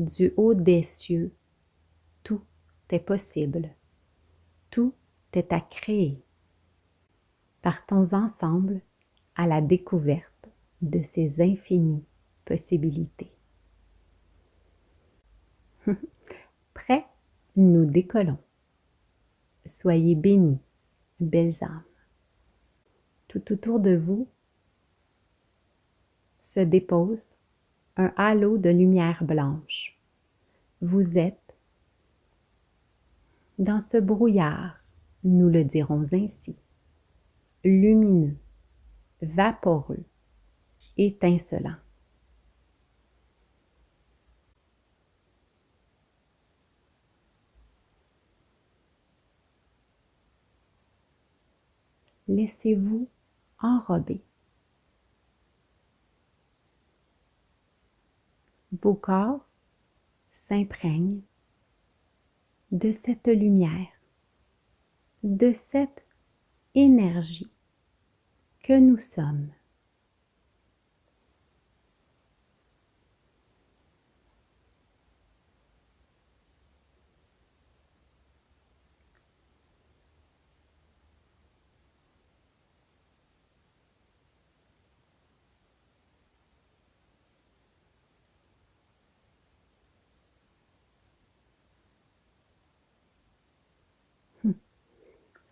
du haut des cieux, tout est possible. Tout est à créer. Partons ensemble à la découverte de ces infinies possibilités. Prêts? Nous décollons. Soyez bénis, belles âmes. Tout autour de vous se dépose un halo de lumière blanche. Vous êtes dans ce brouillard, nous le dirons ainsi, lumineux, vaporeux, étincelant. Laissez-vous enrober. Vos corps s'imprègnent de cette lumière, de cette énergie que nous sommes.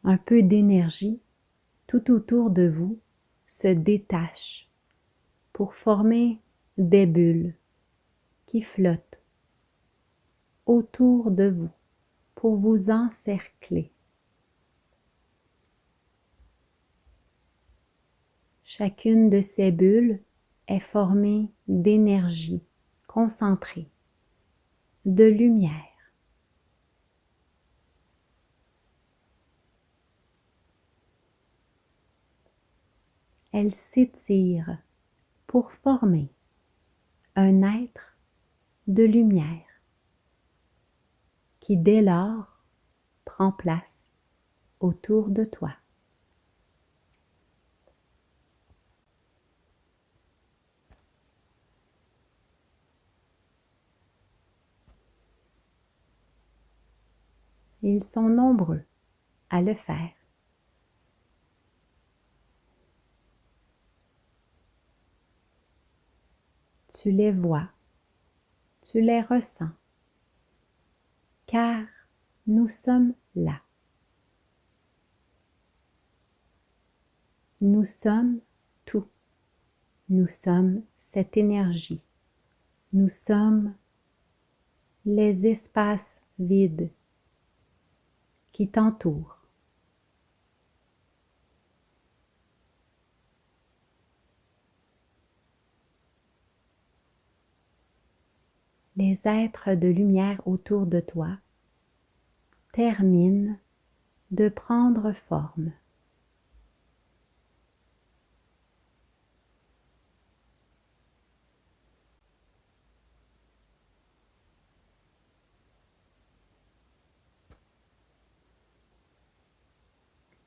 Un peu d'énergie tout autour de vous se détache pour former des bulles qui flottent autour de vous pour vous encercler. Chacune de ces bulles est formée d'énergie concentrée, de lumière. Elle s'étire pour former un être de lumière qui dès lors prend place autour de toi. Ils sont nombreux à le faire. Tu les vois, tu les ressens, car nous sommes là. Nous sommes tout. Nous sommes cette énergie. Nous sommes les espaces vides qui t'entourent. Les êtres de lumière autour de toi terminent de prendre forme.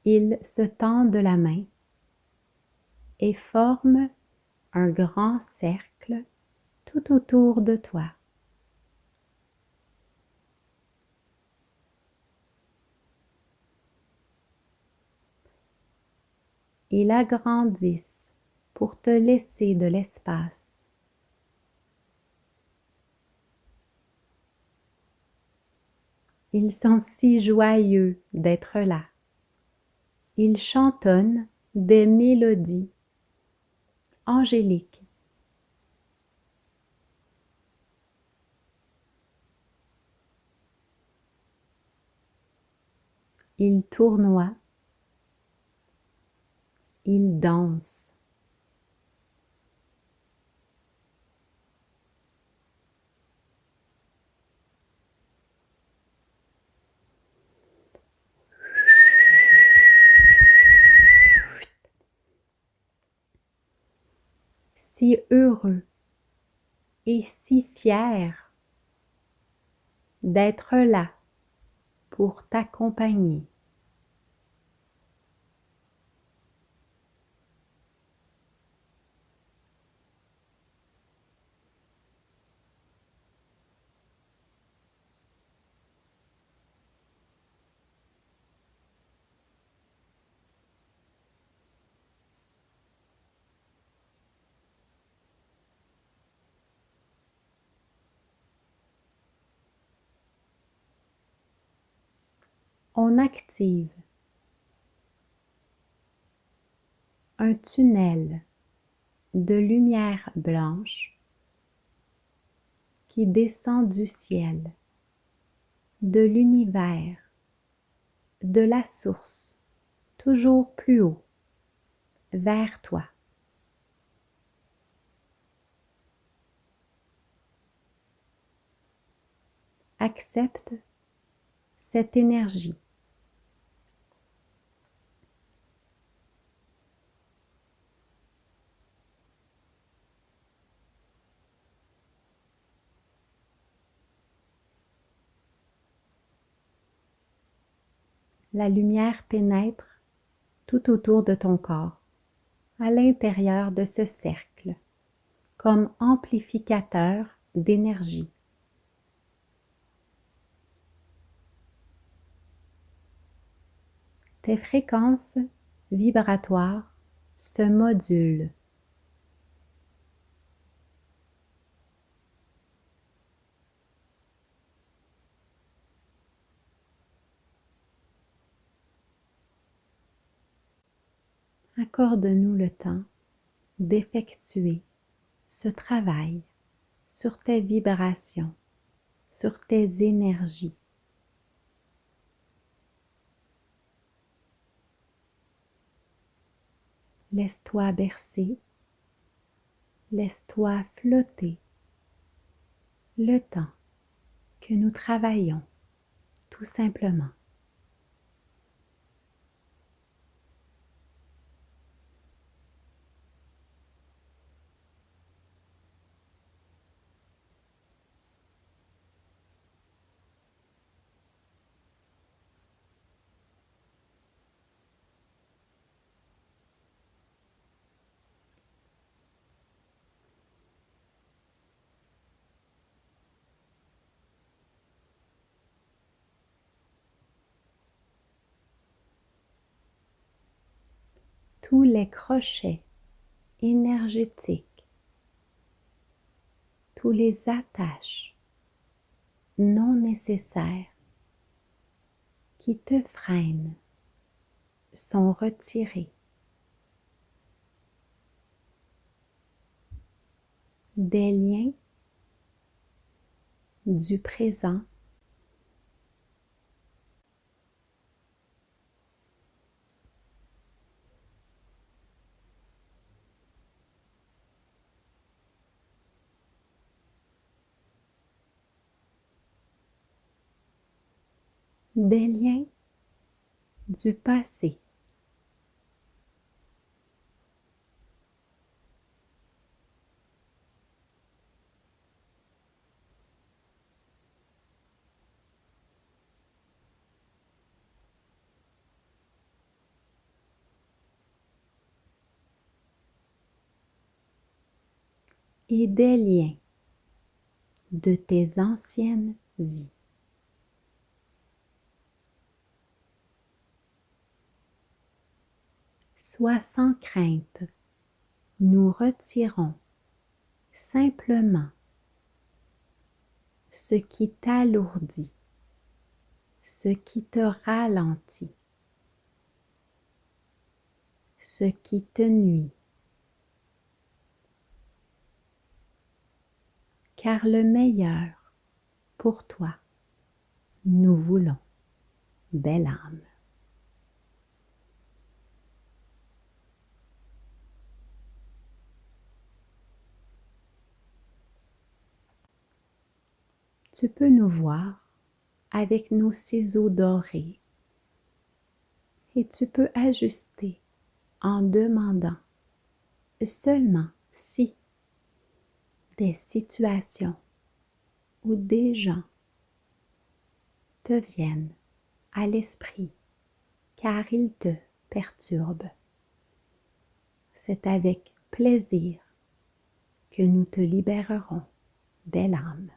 Ils se tendent la main et forment un grand cercle tout autour de toi. Ils agrandissent pour te laisser de l'espace. Ils sont si joyeux d'être là. Ils chantonnent des mélodies angéliques. Ils tournoient. Ils dansent. Si heureux et si fiers d'être là pour t'accompagner. on active un tunnel de lumière blanche qui descend du ciel, de l'univers, de la source, toujours plus haut, vers toi. Accepte cette énergie. La lumière pénètre tout autour de ton corps, à l'intérieur de ce cercle, comme amplificateur d'énergie. Tes fréquences vibratoires se modulent. Accorde-nous le temps d'effectuer ce travail sur tes vibrations, sur tes énergies. Laisse-toi bercer, laisse-toi flotter le temps que nous travaillons tout simplement. Tous les crochets énergétiques, tous les attaches non nécessaires qui te freinent sont retirés. Des liens du présent des liens du passé. Et des liens de tes anciennes vies. Sois sans crainte, nous retirons simplement ce qui t'alourdit, ce qui te ralentit, ce qui te nuit. Car le meilleur pour toi, nous voulons, belle âme. Tu peux nous voir avec nos ciseaux dorés et tu peux ajuster en demandant seulement si des situations ou des gens te viennent à l'esprit car ils te perturbent. C'est avec plaisir que nous te libérerons, belle âme.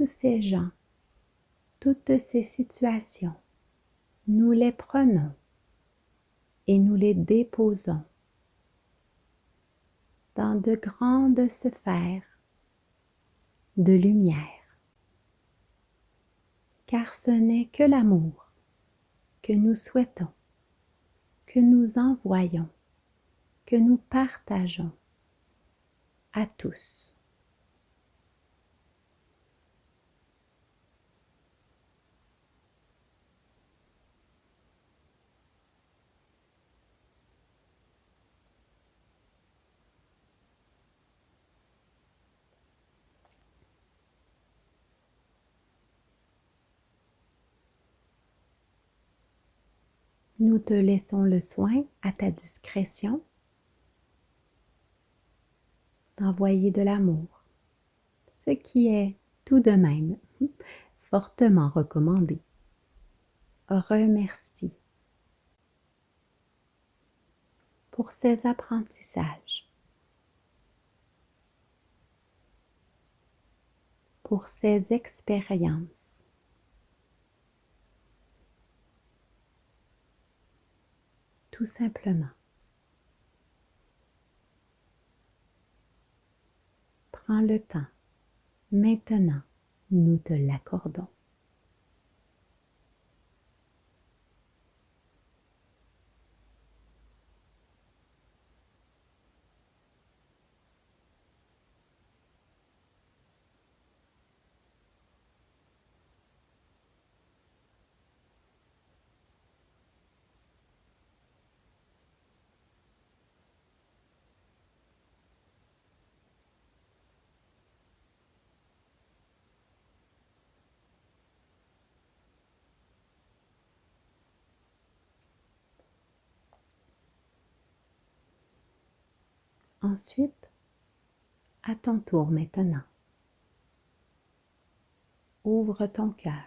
tous ces gens, toutes ces situations, nous les prenons et nous les déposons dans de grandes sphères de lumière, car ce n'est que l'amour que nous souhaitons, que nous envoyons, que nous partageons à tous. Nous te laissons le soin, à ta discrétion, d'envoyer de l'amour, ce qui est tout de même fortement recommandé. Remercie pour ces apprentissages, pour ces expériences. Tout simplement. Prends le temps. Maintenant, nous te l'accordons. Ensuite, à ton tour maintenant, ouvre ton cœur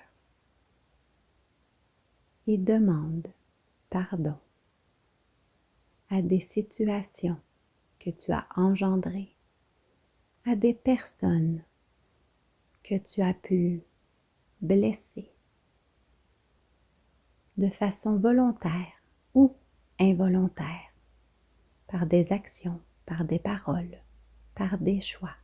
et demande pardon à des situations que tu as engendrées, à des personnes que tu as pu blesser de façon volontaire ou involontaire, par des actions, par des paroles, par des choix.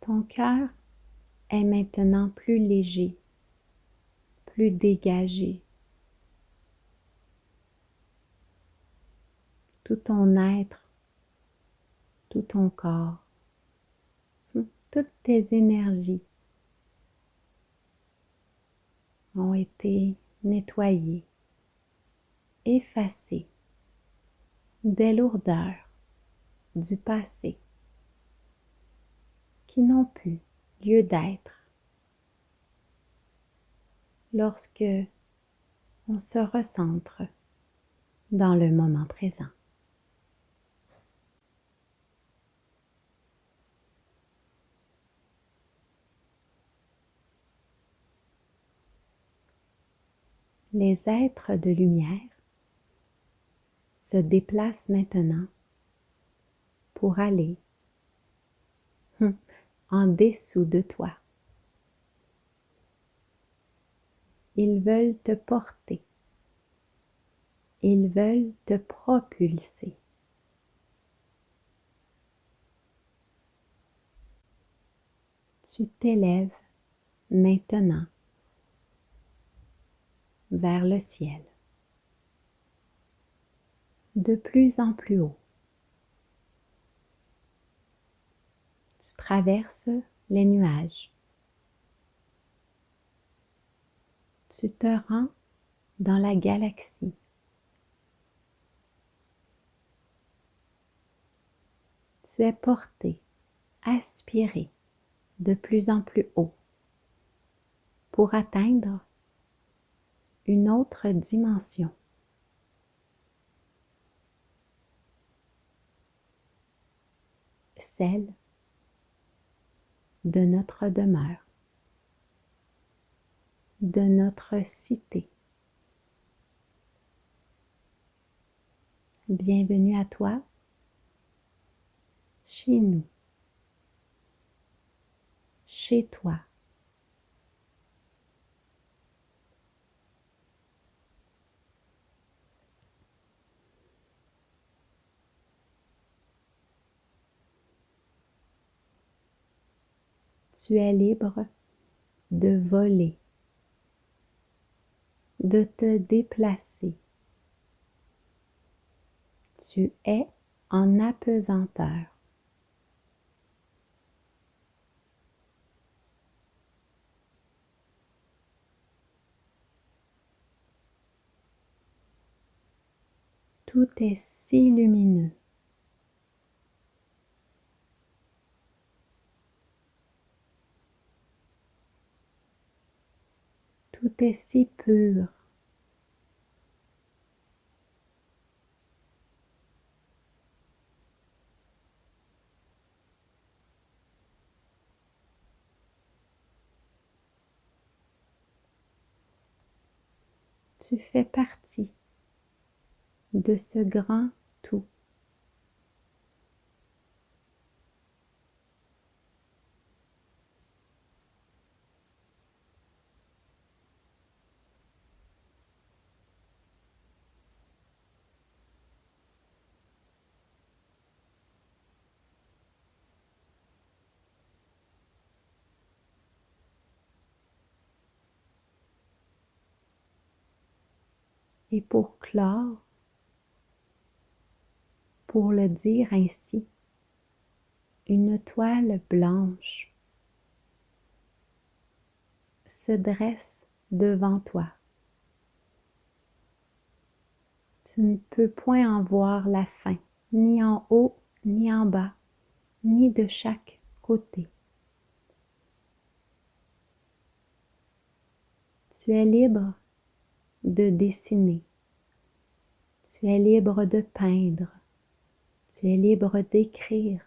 Ton cœur est maintenant plus léger, plus dégagé. Tout ton être, tout ton corps, toutes tes énergies ont été nettoyées, effacées des lourdeurs du passé qui n'ont plus lieu d'être lorsque on se recentre dans le moment présent. Les êtres de lumière se déplacent maintenant pour aller en dessous de toi. Ils veulent te porter. Ils veulent te propulser Tu t'élèves maintenant vers le ciel, de plus en plus haut. Tu traverses les nuages. Tu te rends dans la galaxie. Tu es porté, aspiré de plus en plus haut pour atteindre une autre dimension. Celle de notre demeure, de notre cité. Bienvenue à toi, chez nous, chez toi. Tu es libre de voler, de te déplacer. Tu es en apesanteur. Tout est si lumineux. Tout est si pur. Tu fais partie de ce grand tout. Et pour clore, pour le dire ainsi, une toile blanche se dresse devant toi. Tu ne peux point en voir la fin, ni en haut, ni en bas, ni de chaque côté. Tu es libre de dessiner. Tu es libre de peindre. Tu es libre d'écrire.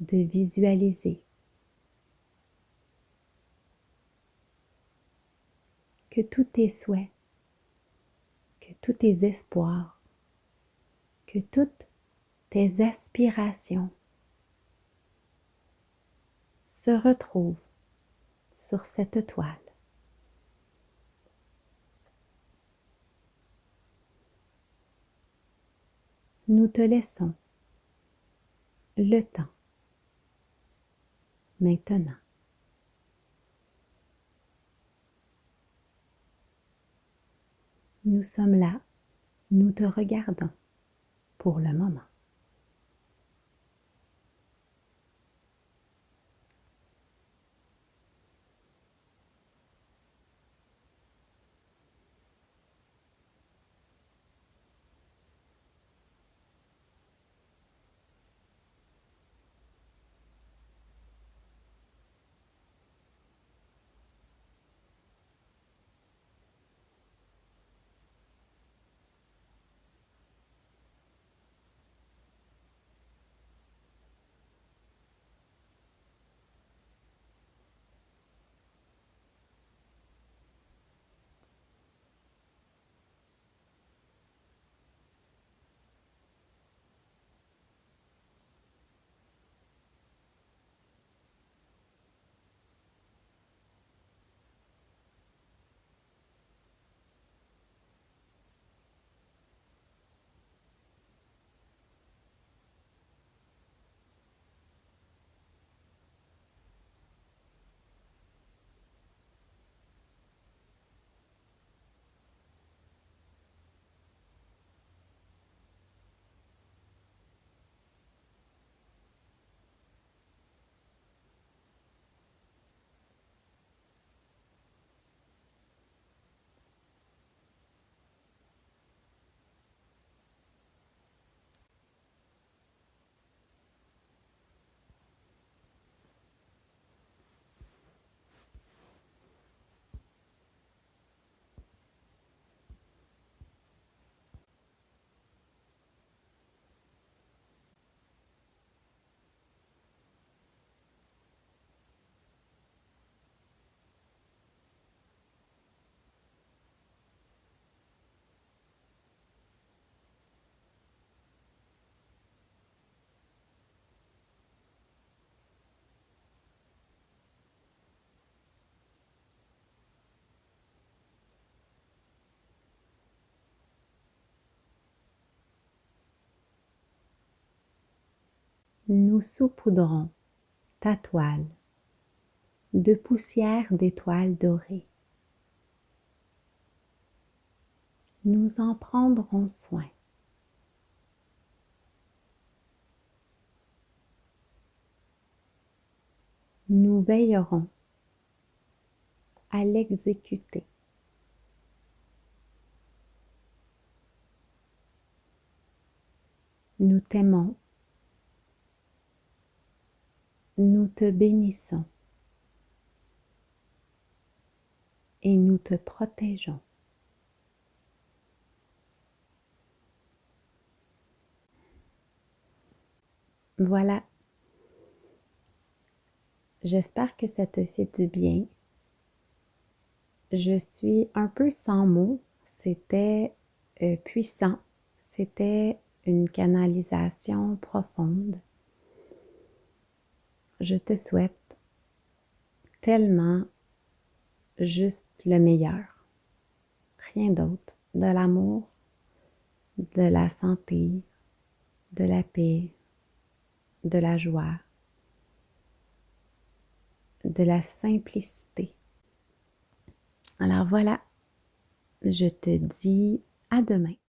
De visualiser. Que tous tes souhaits, que tous tes espoirs, que toutes tes aspirations se retrouvent sur cette toile. Nous te laissons le temps maintenant. Nous sommes là, nous te regardons pour le moment. nous saupoudrons ta toile de poussière d'étoiles dorées. Nous en prendrons soin. Nous veillerons à l'exécuter. Nous t'aimons, nous te bénissons et nous te protégeons. Voilà, j'espère que ça te fait du bien. Je suis un peu sans mots, c'était puissant, c'était une canalisation profonde. Je te souhaite tellement juste le meilleur, rien d'autre, de l'amour, de la santé, de la paix, de la joie, de la simplicité. Alors voilà, je te dis à demain.